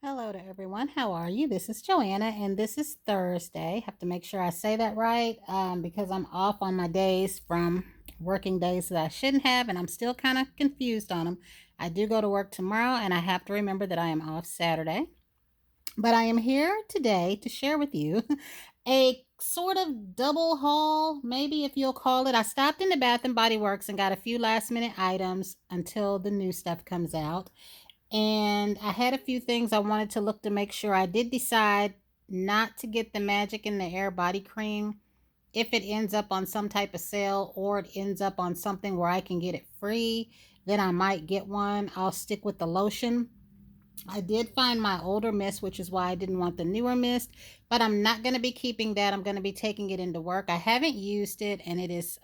Hello to everyone. How are you? This is Joanna, and this is Thursday. Have to make sure I say that right because I'm off on my days from working days that I shouldn't have, and I'm still kind of confused on them. I do go to work tomorrow, and I have to remember that I am off Saturday. But I am here today to share with you a sort of double haul, maybe if you'll call it. I stopped into Bath and Body Works and got a few last minute items until the new stuff comes out. And I had a few things I wanted to look to make sure. I did decide not to get the Magic in the Air body cream if it ends up on some type of sale or it ends up on something where I can get it free. Then I might get one. I'll stick with the lotion. I did find my older mist, which is why I didn't want the newer mist, but I'm not going to be keeping that. I'm going to be taking it into work. I haven't used it and it is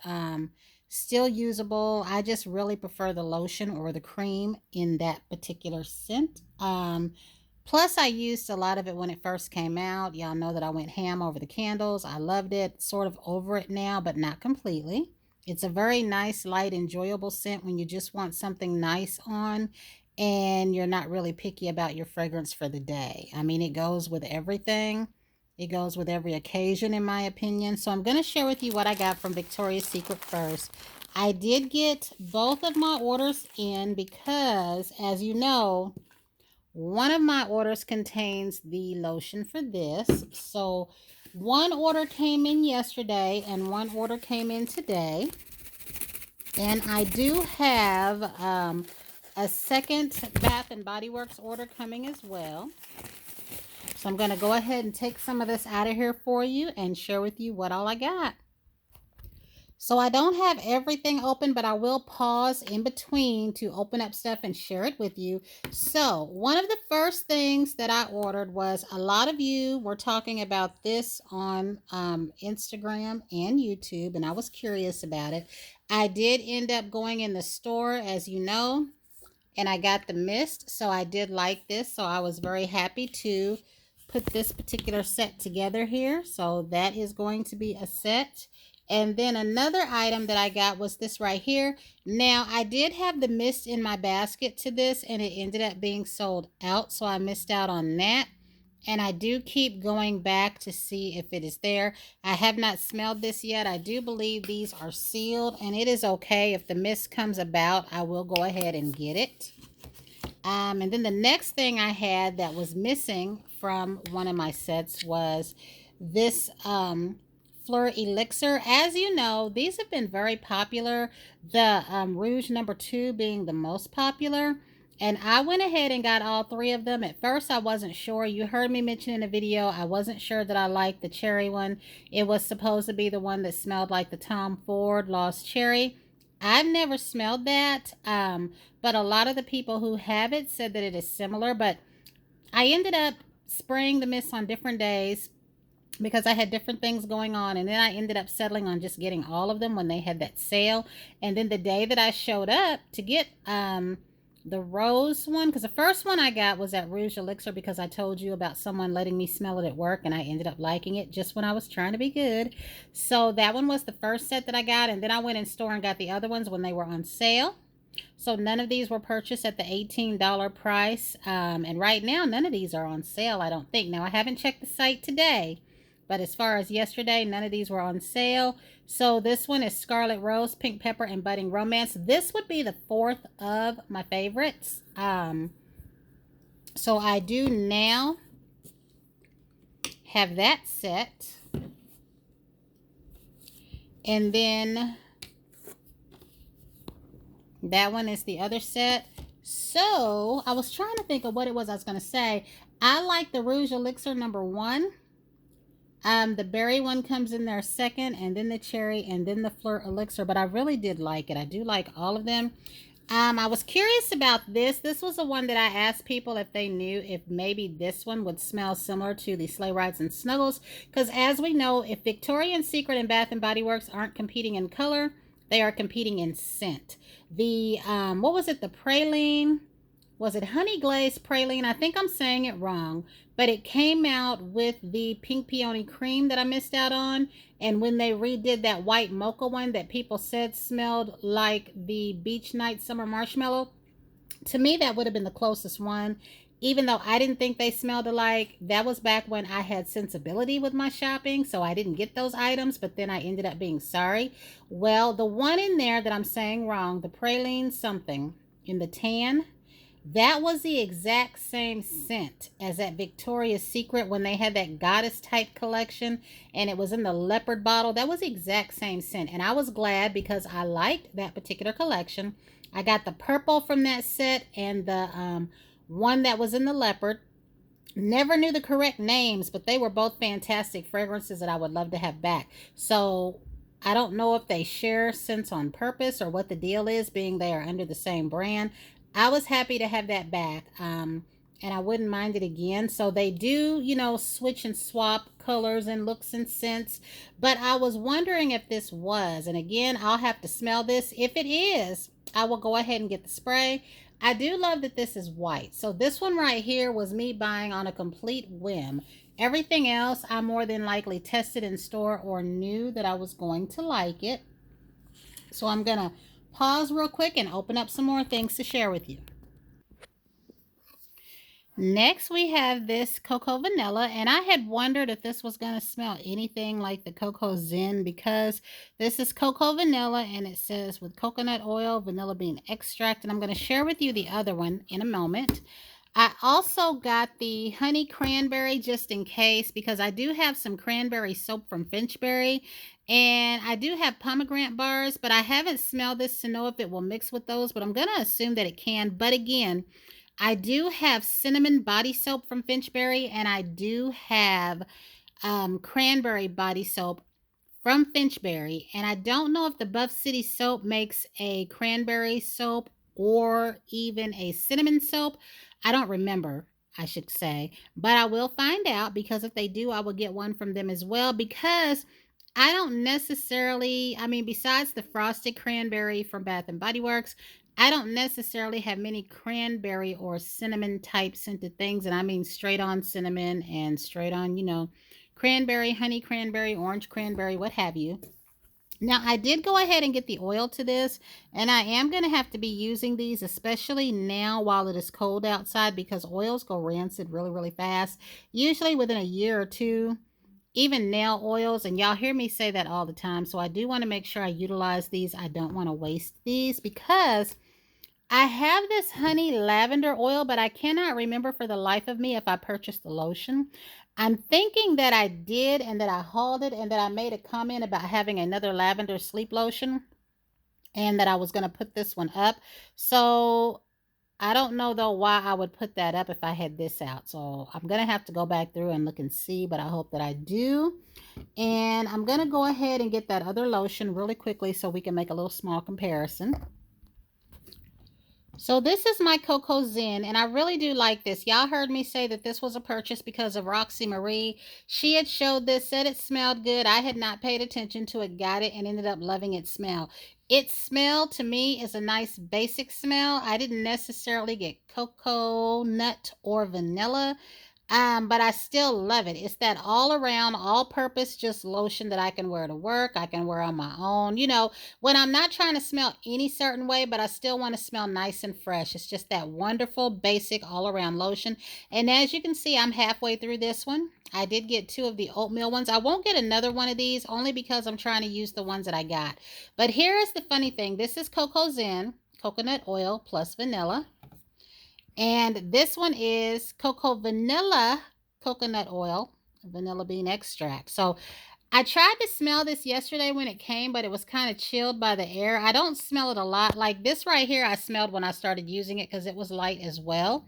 still usable. I just really prefer the lotion or the cream in that particular scent. Plus, I used a lot of it when it first came out. Y'all know that I went ham over the candles. I loved it, sort of over it now, but not completely. It's a very nice, light, enjoyable scent when you just want something nice on and you're not really picky about your fragrance for the day. I mean, it goes with everything. It goes with every occasion, in my opinion. So I'm going to share with you what I got from Victoria's Secret first. I did get both of my orders in because, as you know, one of my orders contains the lotion for this. So one order came in yesterday and one order came in today. And I do have a second Bath and Body Works order coming as well. So I'm going to go ahead and take some of this out of here for you and share with you what all I got. So I don't have everything open, but I will pause in between to open up stuff and share it with you. So one of the first things that I ordered was, a lot of you were talking about this on Instagram and YouTube, and I was curious about it. I did end up going in the store, as you know, and I got the mist. So I did like this. So I was very happy to put this particular set together here. So that is going to be a set. And then another item that I got was this right here. Now, I did have the mist in my basket to this, and it ended up being sold out, so I missed out on that. And I do keep going back to see if it is there. I have not smelled this yet. I do believe these are sealed, and it is okay. If the mist comes about, I will go ahead and get it. And then the next thing I had that was missing from one of my sets was this Fleur Elixir. As you know, these have been very popular. The Rouge number 2 being the most popular. And I went ahead and got all three of them. At first, I wasn't sure. You heard me mention in the video, I wasn't sure that I liked the cherry one. It was supposed to be the one that smelled like the Tom Ford Lost Cherry. I've never smelled that, but a lot of the people who have it said that it is similar. But I ended up spraying the mist on different days because I had different things going on, and then I ended up settling on just getting all of them when they had that sale. And then the day that I showed up to get the rose one, because the first one I got was at Rouge Elixir because I told you about someone letting me smell it at work, and I ended up liking it just when I was trying to be good. So that one was the first set that I got, and then I went in store and got the other ones when they were on sale. So none of these were purchased at the $18 price, and right now none of these are on sale, I don't think. Now, I haven't checked the site today, but as far as yesterday, none of these were on sale. So this one is Scarlet Rose, Pink Pepper, and Budding Romance. This would be the fourth of my favorites. So I do now have that set. And then that one is the other set. So I was trying to think of what it was I was going to say. I like the Rouge Elixir number 1. The berry one comes in there second, and then the cherry, and then the Fleur Elixir. But I really did like it. I do like all of them. I was curious about this. This was the one that I asked people if they knew if maybe this one would smell similar to the Sleigh Rides and Snuggles. Because as we know, if Victoria's Secret and Bath and Body Works aren't competing in color, they are competing in scent. The, what was it? The praline. Was it honey glazed praline? I think I'm saying it wrong, but it came out with the pink peony cream that I missed out on. And when they redid that white mocha one that people said smelled like the Beach Night Summer Marshmallow, to me that would have been the closest one. even though I didn't think they smelled alike. That was back when I had sensibility with my shopping, so I didn't get those items, but then I ended up being sorry. Well, the one in there that I'm saying wrong, the praline something in the tan, that was the exact same scent as that Victoria's Secret when they had that goddess type collection, and it was in the leopard bottle. That was the exact same scent. And I was glad because I liked that particular collection. I got the purple from that set and the one that was in the leopard. Never knew the correct names, but they were both fantastic fragrances that I would love to have back. So I don't know if they share scents on purpose or what the deal is, being they are under the same brand. I was happy to have that back, and I wouldn't mind it again. So they do, switch and swap colors and looks and scents. But I was wondering if this was, and again, I'll have to smell this. If it is, I will go ahead and get the spray. I do love that this is white. So this one right here was me buying on a complete whim. Everything else, I more than likely tested in store or knew that I was going to like it. So I'm going to pause real quick and open up some more things to share with you. Next, we have this Cocoa Vanilla, and I had wondered if this was going to smell anything like the Cocoa Zen because this is Cocoa Vanilla, and it says with coconut oil, vanilla bean extract, and I'm going to share with you the other one in a moment. I also got the honey cranberry just in case because I do have some cranberry soap from Finchberry, and I do have pomegranate bars, but I haven't smelled this to know if it will mix with those, but I'm going to assume that it can. But again, I do have cinnamon body soap from Finchberry, and I do have cranberry body soap from Finchberry. And I don't know if the Buff City soap makes a cranberry soap or even a cinnamon soap. I don't remember, I should say. But I will find out because if they do, I will get one from them as well because I don't necessarily, besides the frosted cranberry from Bath and Body Works, I don't necessarily have many cranberry or cinnamon type scented things. And I mean straight on cinnamon and straight on, cranberry, honey cranberry, orange cranberry, what have you. Now, I did go ahead and get the oil to this, and I am going to have to be using these, especially now while it is cold outside, because oils go rancid really, really fast, usually within a year or two. Even nail oils, and y'all hear me say that all the time, so I do want to make sure I utilize these. I don't want to waste these because I have this honey lavender oil, but I cannot remember for the life of me if I purchased the lotion. I'm thinking that I did and that I hauled it and that I made a comment about having another lavender sleep lotion and that I was going to put this one up. So I don't know though why I would put that up if I had this out. So I'm going to have to go back through and look and see, but I hope that I do. And I'm going to go ahead and get that other lotion really quickly so we can make a little small comparison. So this is my Cocoa Zen, and I really do like this. Y'all heard me say that this was a purchase because of Roxy Marie. She had showed this, said it smelled good. I had not paid attention to it, got it, and ended up loving its smell. Its smell, to me, is a nice basic smell. I didn't necessarily get cocoa, nut, or vanilla. But I still love it. It's that all around, all purpose, just lotion that I can wear to work. I can wear on my own. When I'm not trying to smell any certain way, but I still want to smell nice and fresh. It's just that wonderful, basic, all around lotion. And as you can see, I'm halfway through this one. I did get 2 of the oatmeal ones. I won't get another one of these only because I'm trying to use the ones that I got. But here is the funny thing. This is Cocoa Zen, coconut oil plus vanilla. And this one is Cocoa Vanilla coconut oil, vanilla bean extract. So I tried to smell this yesterday when it came, but it was kind of chilled by the air. I don't smell it a lot. Like this right here, I smelled when I started using it because it was light as well.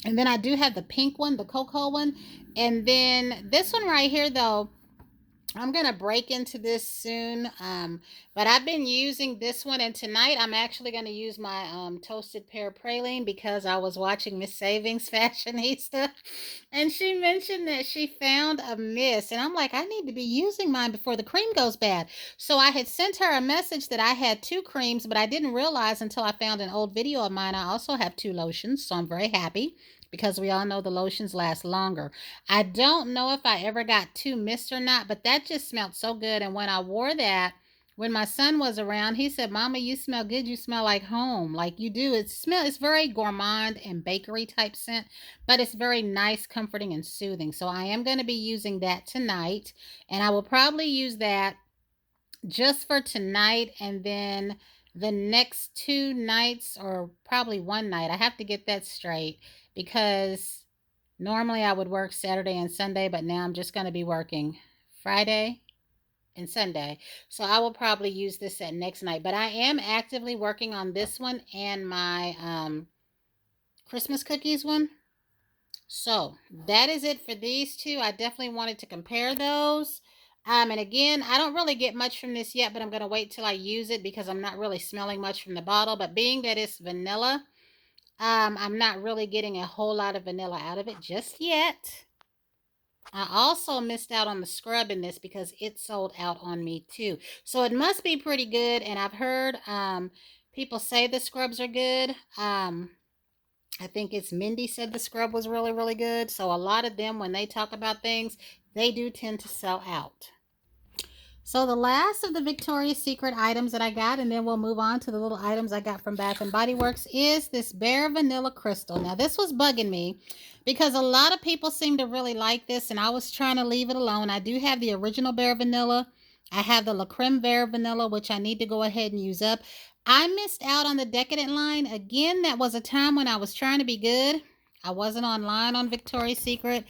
And then I do have the pink one, the cocoa one. And then this one right here, though, I'm going to break into this soon, but I've been using this one, and tonight I'm actually going to use my toasted pear praline because I was watching Miss Savings Fashionista, and she mentioned that she found a mist, and I'm like, I need to be using mine before the cream goes bad. So I had sent her a message that I had 2 creams, but I didn't realize until I found an old video of mine I also have 2 lotions, so I'm very happy because we all know the lotions last longer. I don't know if I ever got 2 mist or not, but that just smelled so good. And when I wore that when my son was around, he said, "Mama, you smell good. You smell like home. Like you do." It's very gourmand and bakery type scent, but it's very nice, comforting, and soothing. So I am going to be using that tonight, and I will probably use that just for tonight, and then the next 2 nights, or probably one night. I have to get that straight because normally I would work Saturday and Sunday, but now I'm just going to be working Friday and Sunday. So I will probably use this at next night. But I am actively working on this one and my Christmas cookies one. So that is it for these two. I definitely wanted to compare those. And again, I don't really get much from this yet, but I'm going to wait till I use it because I'm not really smelling much from the bottle. But being that it's vanilla, I'm not really getting a whole lot of vanilla out of it just yet. I also missed out on the scrub in this because it sold out on me too. So it must be pretty good. And I've heard people say the scrubs are good. I think it's Mindy said the scrub was really, really good. So a lot of them, when they talk about things, they do tend to sell out. So the last of the Victoria's Secret items that I got, and then we'll move on to the little items I got from Bath and Body Works, is this Bare Vanilla Crystal. Now this was bugging me because a lot of people seem to really like this, and I was trying to leave it alone. I do have the original Bare Vanilla. I have the La Creme Bare Vanilla, which I need to go ahead and use up. I missed out on the Decadent line. Again, that was a time when I was trying to be good. I wasn't online on Victoria's Secret.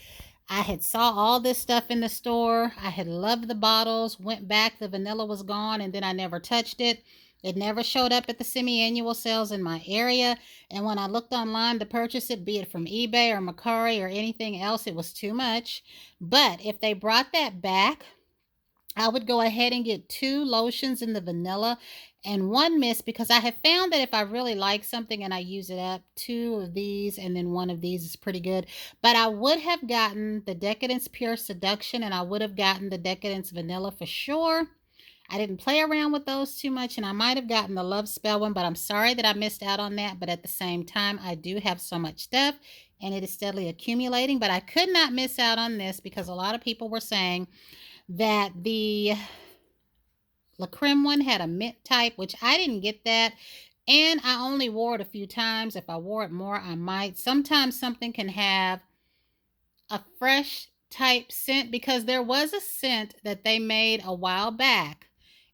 I had saw all this stuff in the store. I had loved the bottles, went back, the vanilla was gone, and then I never touched it. It never showed up at the semi-annual sales in my area. And when I looked online to purchase it, be it from eBay or Mercari or anything else, it was too much. But if they brought that back, I would go ahead and get 2 lotions in the vanilla and 1 mist, because I have found that if I really like something and I use it up, 2 of these and then 1 of these is pretty good. But I would have gotten the Decadence Pure Seduction, and I would have gotten the Decadence Vanilla for sure. I didn't play around with those too much, and I might have gotten the Love Spell one, but I'm sorry that I missed out on that. But at the same time, I do have so much stuff, and it is steadily accumulating. But I could not miss out on this because a lot of people were saying that the La Creme one had a mint type, which I didn't get that. And I only wore it a few times. If I wore it more, I might. Sometimes something can have a fresh type scent, because there was a scent that they made a while back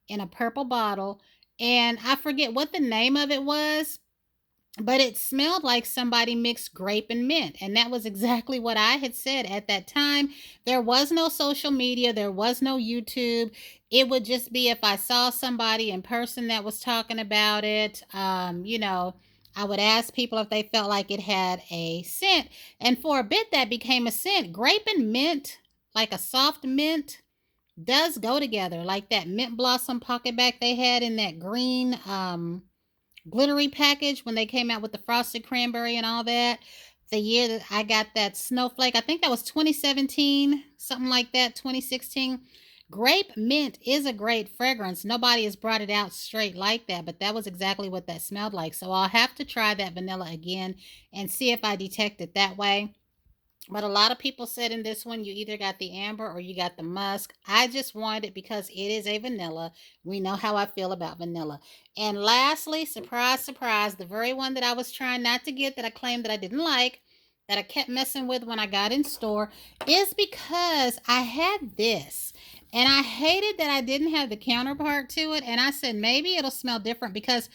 in a purple bottle. And I forget what the name of it was, but it smelled like somebody mixed grape and mint. And that was exactly what I had said at that time. There was no social media, there was no YouTube. It would just be if I saw somebody in person that was talking about it. I would ask people if they felt like it had a scent. And for a bit, that became a scent. Grape and mint, like a soft mint, does go together. Like that mint blossom pocketback they had in that green glittery package when they came out with the frosted cranberry and all that. The year that I got that snowflake, I think that was 2017, something like that, 2016. Grape mint is a great fragrance. Nobody has brought it out straight like that, but that was exactly what that smelled like. So I'll have to try that vanilla again and see if I detect it that way. But a lot of people said in this one, you either got the amber or you got the musk. I just wanted it because it is a vanilla. We know how I feel about vanilla. And lastly, surprise, surprise, the very one that I was trying not to get, that I claimed that I didn't like, that I kept messing with when I got in store, is because I had this. And I hated that I didn't have the counterpart to it. And I said, maybe it'll smell different, because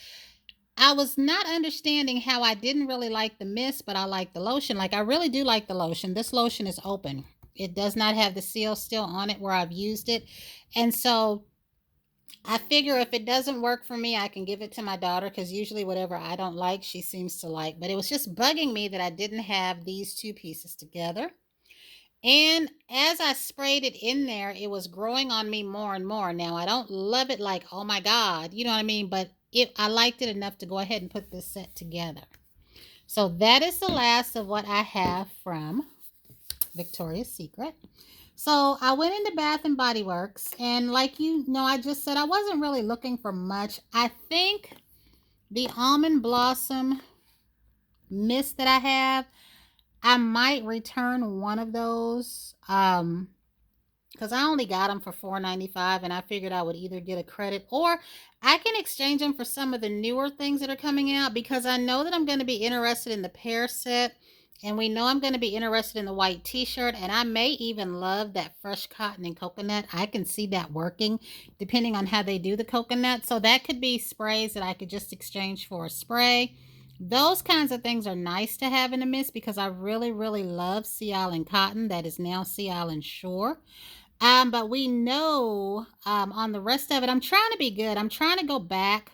I was not understanding how I didn't really like the mist, but I like the lotion. Like, I really do like the lotion. This lotion is open. It does not have the seal still on it where I've used it. And so I figure if it doesn't work for me, I can give it to my daughter, because usually whatever I don't like, she seems to like. But it was just bugging me that I didn't have these 2 pieces together. And as I sprayed it in there, it was growing on me more and more. Now, I don't love it like, oh my God, you know what I mean? But I liked it enough to go ahead and put this set together. So that is the last of what I have from Victoria's Secret. So I went into Bath and Body Works, and like you know, I just said I wasn't really looking for much. I think the Almond Blossom mist that I have, I might return one of those. because I only got them for $4.95, and I figured I would either get a credit or I can exchange them for some of the newer things that are coming out, because I know that I'm going to be interested in the pear set, and we know I'm going to be interested in the white t-shirt, and I may even love that fresh cotton and coconut. I can see that working depending on how they do the coconut. So that could be sprays that I could just exchange for a spray. Those kinds of things are nice to have in the mist, because I really, really love Sea Island cotton that is now Sea Island Shore. But we know on the rest of it, I'm trying to be good. I'm trying to go back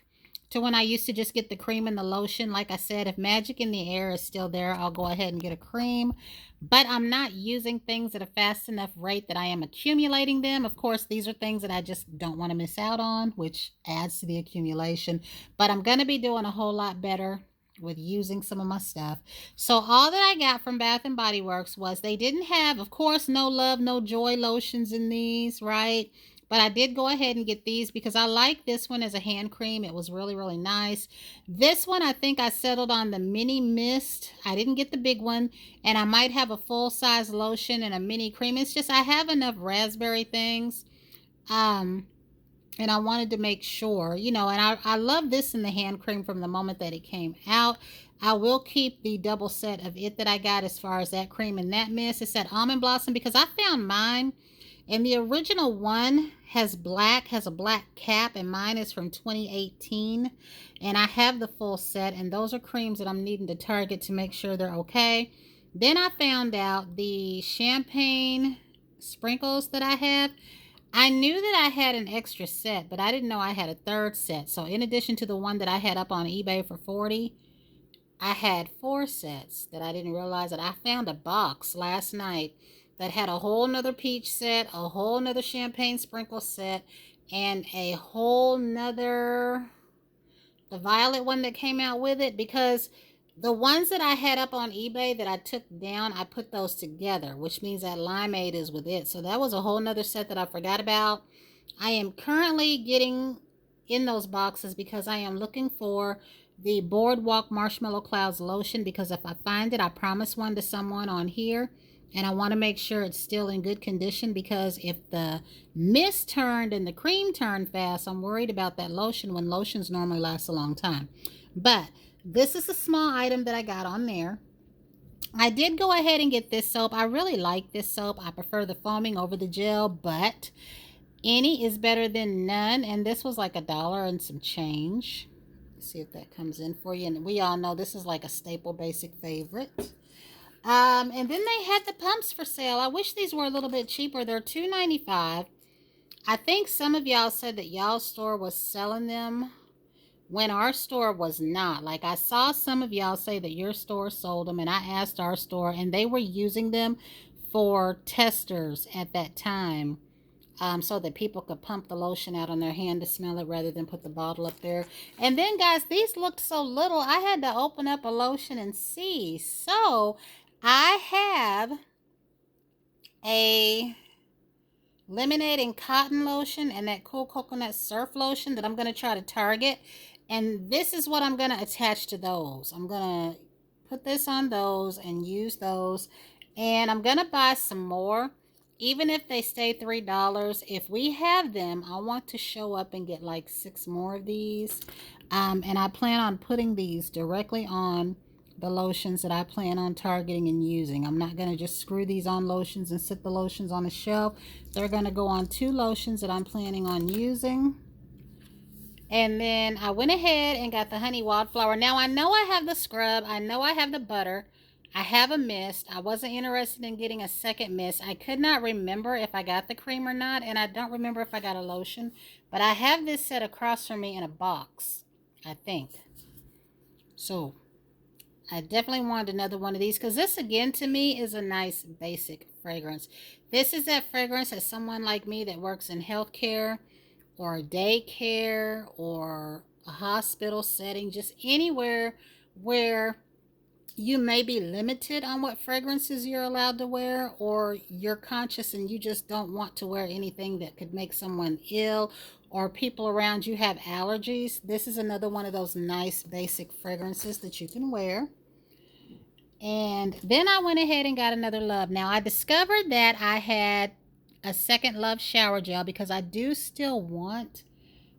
to when I used to just get the cream and the lotion. Like I said, if Magic in the Air is still there, I'll go ahead and get a cream. But I'm not using things at a fast enough rate that I am accumulating them. Of course, these are things that I just don't want to miss out on, which adds to the accumulation. But I'm going to be doing a whole lot better with using some of my stuff. So all that I got from Bath and Body Works was they didn't have, of course, no love, no joy lotions in these, right? But I did go ahead and get these because I like this one as a hand cream. It was really, really nice. This one, I think I settled on the mini mist. I didn't get the big one, and I might have a full size lotion and a mini cream. It's just I have enough raspberry things. Um, and I wanted to make sure, and I love this in the hand cream from the moment that it came out. I will keep the double set of it that I got as far as that cream and that mist. It's that almond blossom, because I found mine, and the original one has a black cap, and mine is from 2018. And I have the full set, and those are creams that I'm needing to target to make sure they're okay. Then I found out the champagne sprinkles that I have. I knew that I had an extra set, but I didn't know I had a third set. So in addition to the one that I had up on eBay for 40, I had 4 sets that I didn't realize. That I found a box last night that had a whole nother peach set, a whole nother champagne sprinkle set, and a whole nother, the violet one that came out with it, because the ones that I had up on eBay that I took down, I put those together, which means that limeade is with it. So that was a whole nother set that I forgot about. I am currently getting in those boxes because I am looking for the Boardwalk Marshmallow Clouds lotion, because if I find it, I promised one to someone on here, and I want to make sure it's still in good condition, because if the mist turned and the cream turned fast, I'm worried about that lotion, when lotions normally last a long time. But this is a small item that I got on there. I did go ahead and get this soap. I really like this soap. I prefer the foaming over the gel, but any is better than none. And this was like $1 and some change. Let's see if that comes in for you. And we all know this is like a staple basic favorite. And then they had the pumps for sale. I wish these were a little bit cheaper. They're $2.95. I think some of y'all said that y'all's store was selling them when our store was not. Like, I saw some of y'all say that your store sold them, and I asked our store, and they were using them for testers at that time, so that people could pump the lotion out on their hand to smell it rather than put the bottle up there. And then, guys, these looked so little, I had to open up a lotion and see. So I have a lemonade and cotton lotion and that cool coconut surf lotion that I'm going to try to target. And this is what I'm going to attach to those. I'm going to put this on those and use those. And I'm going to buy some more, even if they stay $3. If we have them, I want to show up and get like 6 more of these. And I plan on putting these directly on the lotions that I plan on targeting and using. I'm not going to just screw these on lotions and sit the lotions on a shelf. They're going to go on 2 lotions that I'm planning on using. And then I went ahead and got the honey wildflower. Now I know I have the scrub. I know I have the butter. I have a mist. I wasn't interested in getting a second mist. I could not remember if I got the cream or not. And I don't remember if I got a lotion. But I have this set across from me in a box, I think. So I definitely wanted another one of these, because this, again, to me is a nice basic fragrance. This is that fragrance that someone like me that works in healthcare or daycare or a hospital setting, just anywhere where you may be limited on what fragrances you're allowed to wear, or you're conscious and you just don't want to wear anything that could make someone ill, or people around you have allergies. This is another one of those nice basic fragrances that you can wear. And then I went ahead and got another love. Now I discovered that I had a Second Love shower gel because I do still want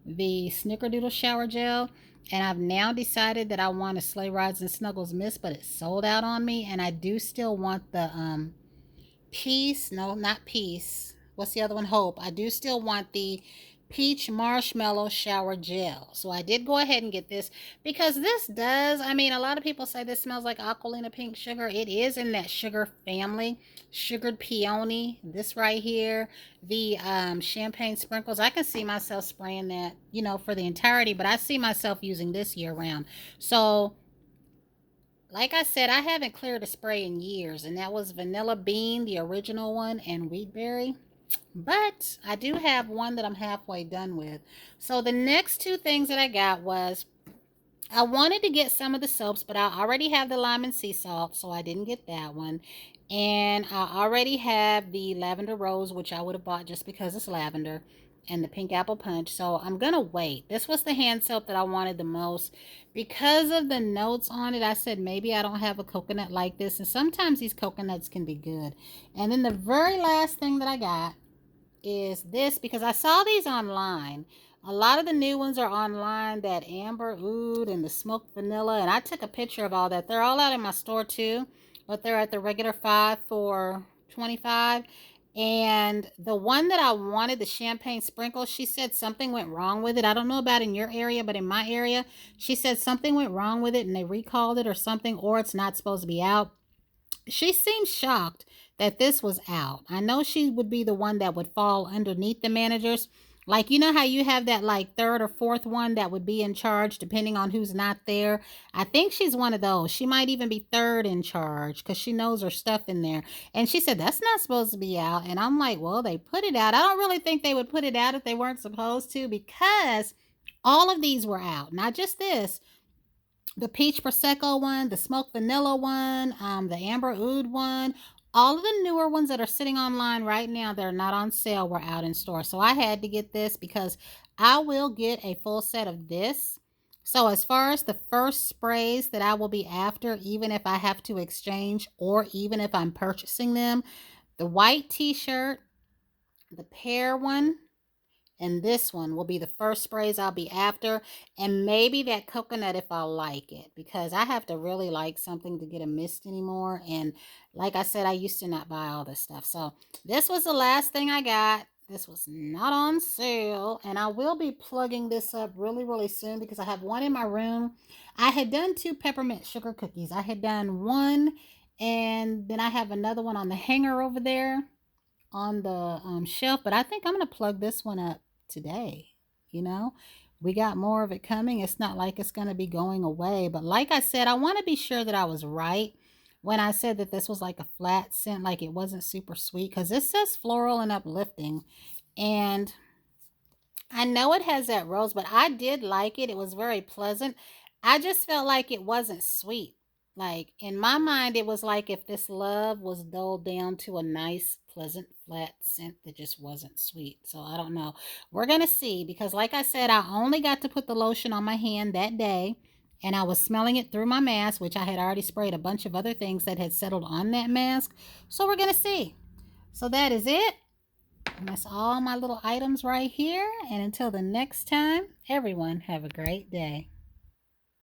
the Snickerdoodle shower gel. And I've now decided that I want a Sleigh Rides and Snuggles Mist, but it's sold out on me. And I do still want the Peace. No, not Peace. What's the other one? Hope. I do still want the peach marshmallow shower gel. So I did go ahead and get this because this does, I mean, a lot of people say this smells like Aqualina pink sugar. It is in that sugar family. Sugared peony. This right here. The champagne sprinkles. I can see myself spraying that, you know, for the entirety, but I see myself using this year round. So like I said, I haven't cleared a spray in years, and that was Vanilla Bean, the original one, and Wheat Berry. But I do have one that I'm halfway done with. So the next two things that I got was I wanted to get some of the soaps, but I already have the lime and sea salt, so I didn't get that one. And I already have the lavender rose, which I would have bought just because it's lavender, and the pink apple punch. So I'm going to wait. This was the hand soap that I wanted the most. Because of the notes on it, I said maybe I don't have a coconut like this. And sometimes these coconuts can be good. And then the very last thing that I got is this because I saw these online. A lot of the new ones are online, that amber oud and the smoked vanilla, and I took a picture of all that. They're all out in my store too, but they're at the regular 5 for 25. And the one that I wanted, the champagne sprinkle, she said something went wrong with it. I don't know about in your area, but in my area, she said something went wrong with it and they recalled it or something, or it's not supposed to be out. She seemed shocked that this was out. I know she would be the one that would fall underneath the managers. Like, you know how you have that like third or fourth one that would be in charge depending on who's not there? I think she's one of those. She might even be third in charge because she knows her stuff in there. And she said, that's not supposed to be out. And I'm like, well, they put it out. I don't really think they would put it out if they weren't supposed to because all of these were out. Not just this, the peach prosecco one, the smoked vanilla one, the amber oud one. All of the newer ones that are sitting online right now that are not on sale were out in store. So I had to get this because I will get a full set of this. So as far as the first sprays that I will be after, even if I have to exchange or even if I'm purchasing them, the white t-shirt, the pear one, and this one will be the first sprays I'll be after. And maybe that coconut if I like it. Because I have to really like something to get a mist anymore. And like I said, I used to not buy all this stuff. So this was the last thing I got. This was not on sale. And I will be plugging this up really, really soon because I have one in my room. I had done 2 peppermint sugar cookies. I had done one. And then I have another one on the hanger over there on the shelf, but I think I'm going to plug this one up today. You know, we got more of it coming. It's not like it's going to be going away, but like I said, I want to be sure that I was right when I said that this was like a flat scent, like it wasn't super sweet, because this says floral and uplifting. And I know it has that rose, but I did like it. It was very pleasant. I just felt like it wasn't sweet. Like in my mind, it was like if this love was dulled down to a nice, pleasant, flat scent that just wasn't sweet. So I don't know. We're going to see because, like I said, I only got to put the lotion on my hand that day and I was smelling it through my mask, which I had already sprayed a bunch of other things that had settled on that mask. So we're going to see. So that is it. And that's all my little items right here. And until the next time, everyone have a great day.